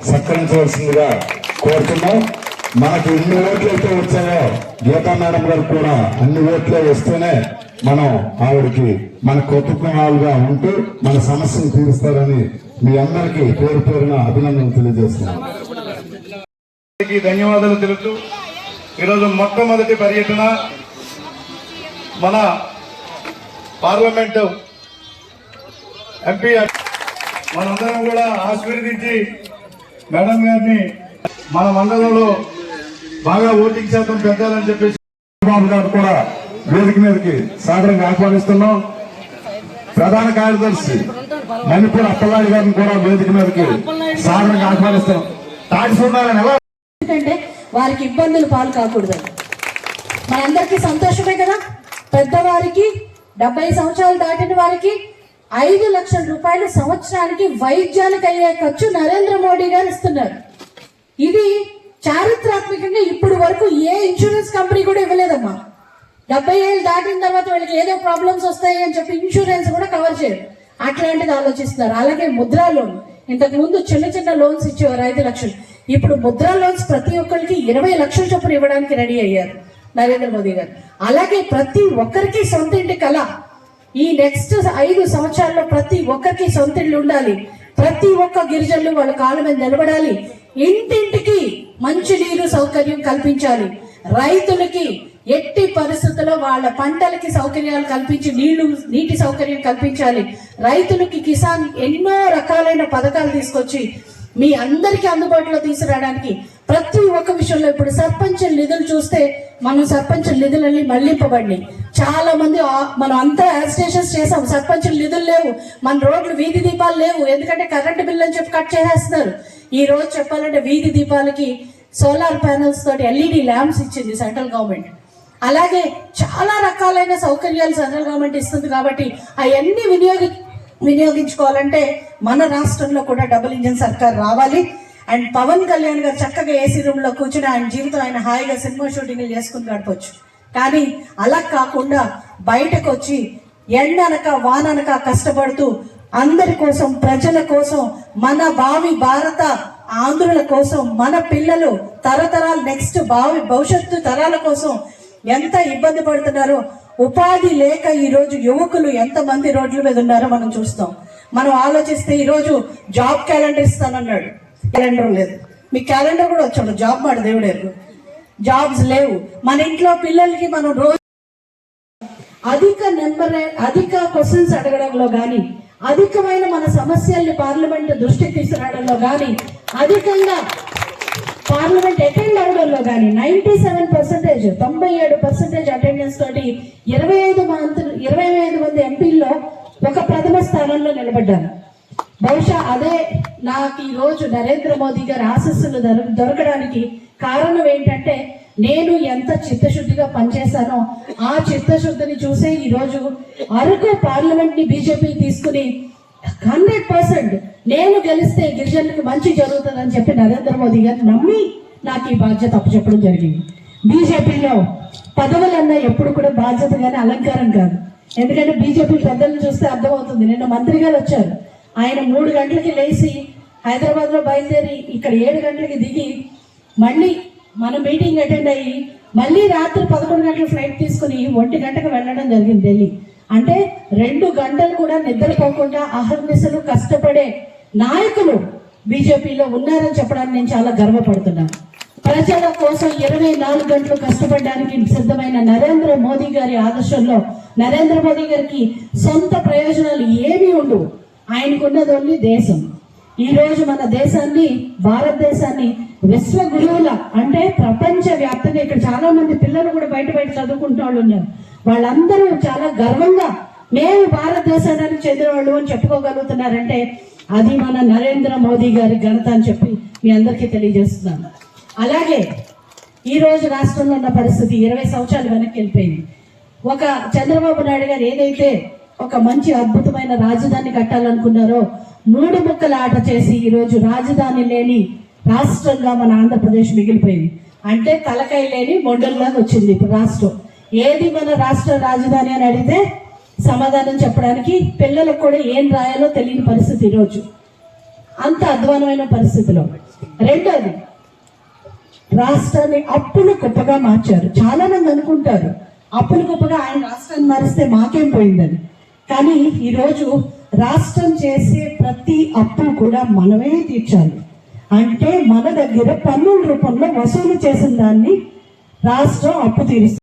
సత్కరించవలసిందిగా కోరుతున్నాం. మనకు ఎన్ని ఓట్లు అయితే వచ్చాయో గీతా మేడం గారు కూడా అన్ని ఓట్లే వస్తేనే మనం ఆవిడకి మన కృతజ్ఞతలుగా ఉంటూ మన సమస్యను తీరుస్తారని మీ అందరికీ పేరు పేరున అభినందనలు తెలియజేస్తున్నాం. ధన్యవాదాలు తెలుపుతూ ఈరోజు మొట్టమొదటి పర్యటన మన పార్లమెంటు ఎంపీ మనందరం కూడా ఆశీర్వదించి మేడం గారిని మన మండలంలో బాగా ఓటింగ్ శాతం పెంచాలని చెప్పేసి బాబు గారు కూడా వేదిక మీదకి సాదరంగా ఆహ్వానిస్తున్నాం. ప్రధాన కార్యదర్శి మణిపూర్ అప్పలాడి గారిని కూడా వేదిక మీదకి సాదరంగా ఆహ్వానిస్తున్నాం. ఎందుకంటే వారికి ఇబ్బందులు పాలు కాకూడదు. మనందరికీ సంతోషమే కదా. పెద్దవారికి 70 సంవత్సరాలు దాటిన వారికి 5 లక్షల రూపాయలు సంవత్సరానికి వైద్యానికి అయ్యే ఖర్చు నరేంద్ర మోడీ గారు ఇస్తున్నారు. ఇది చారిత్రాత్మకంగా ఇప్పుడు వరకు ఏ ఇన్సూరెన్స్ కంపెనీ కూడా ఇవ్వలేదమ్మా. 70 ఏళ్ళు దాటిన తర్వాత వీళ్ళకి ఏదో ప్రాబ్లమ్స్ వస్తాయి అని చెప్పి ఇన్సూరెన్స్ కూడా కవర్ చేయరు. అట్లాంటిది ఆలోచిస్తున్నారు. అలాగే ముద్రా లోన్, ఇంతకు ముందు చిన్న చిన్న లోన్స్ ఇచ్చేవారు 5 లక్షలు. ఇప్పుడు ముద్రా లోన్స్ ప్రతి ఒక్కరికి 20 లక్షల చొప్పున ఇవ్వడానికి రెడీ అయ్యారు నరేంద్ర మోదీ గారు. అలాగే ప్రతి ఒక్కరికి సొంత ఇంటి కళ. ఈ నెక్స్ట్ 5 సంవత్సరాల్లో ప్రతి ఒక్కరికి సొంత ఇళ్ళు ఉండాలి. ప్రతి ఒక్క గిరిజనులు వాళ్ళ కాళ్ళ మీద నిలబడాలి. ఇంటింటికి మంచి నీరు సౌకర్యం కల్పించాలి. రైతులకి ఎట్టి పరిస్థితుల్లో వాళ్ళ పంటలకి సౌకర్యాలు కల్పించి నీటి సౌకర్యం కల్పించాలి. రైతులకి కిసాన్ ఎన్నో రకాలైన పథకాలు తీసుకొచ్చి మీ అందరికీ అందుబాటులో తీసుకురావడానికి ప్రతి ఒక్క విషయంలో ఇప్పుడు సర్పంచ్ నిధులు చూస్తే మనం సర్పంచ్ నిధులన్నీ మళ్లింపబడి చాలా మంది మనం అంతా యాజిటేషన్స్ చేసాం. సర్పంచ్ నిధులు లేవు, మన రోడ్లు వీధి దీపాలు లేవు, ఎందుకంటే కరెంటు బిల్లు అని చెప్పి కట్ చేసేస్తున్నారు. ఈ రోజు చెప్పాలంటే వీధి దీపాలకి సోలార్ ప్యానల్స్ తోటి LED ల్యాంప్స్ ఇచ్చింది సెంట్రల్ గవర్నమెంట్. అలాగే చాలా రకాలైన సౌకర్యాలు సెంట్రల్ గవర్నమెంట్ ఇస్తుంది. కాబట్టి అవన్నీ వినియోగించుకోవాలంటే మన రాష్ట్రంలో కూడా డబుల్ ఇంజిన్ సర్కార్ రావాలి. అండ్ పవన్ కళ్యాణ్ గారు చక్కగా ఏసీ రూమ్ లో కూర్చుని ఆయన జీవితం ఆయన హాయిగా సినిమా షూటింగ్లు చేసుకుని గడపచ్చు. కానీ అలా కాకుండా బయటకు వచ్చి ఎండనక వాననక కష్టపడుతూ అందరి కోసం, ప్రజల కోసం, మన భావి భారత ఆంధ్రుల కోసం, మన పిల్లలు తరతరాల నెక్స్ట్ భవిష్యత్తు తరాల కోసం ఎంత ఇబ్బంది పడుతున్నారో, ఉపాధి లేక ఈరోజు యువకులు ఎంతమంది రోడ్ల మీద ఉన్నారో మనం చూస్తాం. మనం ఆలోచిస్తే ఈరోజు జాబ్ క్యాలెండర్ ఇస్తానన్నాడు, క్యాలెండర్ లేదు. మీ క్యాలెండర్ కూడా వచ్చాడు, జాబ్ మాట దేవుడేరు, జాబ్స్ లేవు. మన ఇంట్లో పిల్లలకి మనం రోజు అధిక క్వశ్చన్స్ అడగడంలో కానీ, అధికమైన మన సమస్యల్ని పార్లమెంట్ దృష్టికి తీసుకురావడంలో కానీ, అధికంగా పార్లమెంట్ అటెండ్ అవడంలో కానీ 97%, 97% అటెండెన్స్ తోటి 25 మంది ఎంపీల్లో ఒక ప్రథమ స్థానంలో నిలబడ్డాను. బహుశా అదే నాకు ఈ రోజు నరేంద్ర మోదీ గారి ఆశీస్సులు దొరకడానికి కారణం ఏంటంటే, నేను ఎంత చిత్తశుద్ధిగా పనిచేశానో ఆ చిత్తశుద్ధిని చూసే ఈ రోజు అరకు పార్లమెంట్ ని బీజేపీ తీసుకుని 100% నేను గెలిస్తే గిరిజనులకు మంచి జరుగుతుందని చెప్పి నరేంద్ర మోదీ గారు నమ్మి నాకు ఈ బాధ్యత అప్పచెప్పడం జరిగింది. బీజేపీలో పదవులన్నా ఎప్పుడు కూడా బాధ్యత కానీ అలంకారం కాదు. ఎందుకంటే బీజేపీ పెద్దలను చూస్తే అర్థమవుతుంది. నిన్న మంత్రి గారు వచ్చారు, ఆయన 3 గంటలకి లేచి హైదరాబాద్ లో బయలుదేరి ఇక్కడ 7 గంటలకి దిగి మళ్ళీ మన మీటింగ్ అటెండ్ అయ్యి మళ్ళీ రాత్రి 11 గంటల ఫ్లైట్ తీసుకుని 1 గంటకు వెళ్ళడం జరిగింది ఢిల్లీ. అంటే 2 గంటలు కూడా నిద్రపోకుండా అహర్నిశలు కష్టపడే నాయకులు బీజేపీలో ఉన్నారని చెప్పడానికి నేను చాలా గర్వపడుతున్నాను. ప్రజల కోసం 24 గంటలు కష్టపడడానికి సిద్ధమైన నరేంద్ర మోదీ గారి ఆదర్శంలో నరేంద్ర మోదీ గారికి సొంత ప్రయోజనాలు ఏమీ ఉండవు. ఆయనకున్నది ఓన్లీ దేశం. ఈ రోజు మన దేశాన్ని, భారతదేశాన్ని విశ్వ గురువుల అంటే ప్రపంచ వ్యాప్తంగా ఇక్కడ చాలా మంది పిల్లలు కూడా బయట చదువుకుంటున్న వాళ్ళు ఉన్నారు. వాళ్ళందరూ చాలా గర్వంగా మేము భారతదేశానికి చెందిన వాళ్ళు అని చెప్పుకోగలుగుతున్నారంటే అది మన నరేంద్ర మోదీ గారి ఘనత అని చెప్పి మీ అందరికీ తెలియజేస్తున్నాను. అలాగే ఈ రోజు రాష్ట్రంలో ఉన్న పరిస్థితి 20 సంవత్సరాలు వెనక్కి వెళ్ళిపోయింది. ఒక చంద్రబాబు నాయుడు గారు ఏదైతే ఒక మంచి అద్భుతమైన రాజధాని కట్టాలనుకున్నారో 3 ముక్కల ఆట చేసి ఈరోజు రాజధాని లేని రాష్ట్రంగా మన ఆంధ్రప్రదేశ్ మిగిలిపోయింది. అంటే తలకాయ లేని మొండల్లాగా వచ్చింది ఇప్పుడు రాష్ట్రం. ఏది మన రాష్ట్ర రాజధాని అని అడిగితే సమాధానం చెప్పడానికి పిల్లలకు కూడా ఏం రాయాలో తెలియని పరిస్థితి ఈరోజు, అంత అధ్వానమైన పరిస్థితిలో. రెండోది, రాష్ట్రాన్ని అప్పులు కుప్పగా మార్చారు. చాలా మంది అనుకుంటారు అప్పులు కుప్పగా ఆయన రాష్ట్రాన్ని మారిస్తే మాకేం పోయిందని. కానీ ఈరోజు రాష్ట్రం చేసే ప్రతి అప్పు కూడా మనమే తీర్చాలి. అంటే మన దగ్గర పన్నుల రూపంలో వసూలు చేసిన దాన్ని రాష్ట్రం అప్పు తీరుస్తుంది.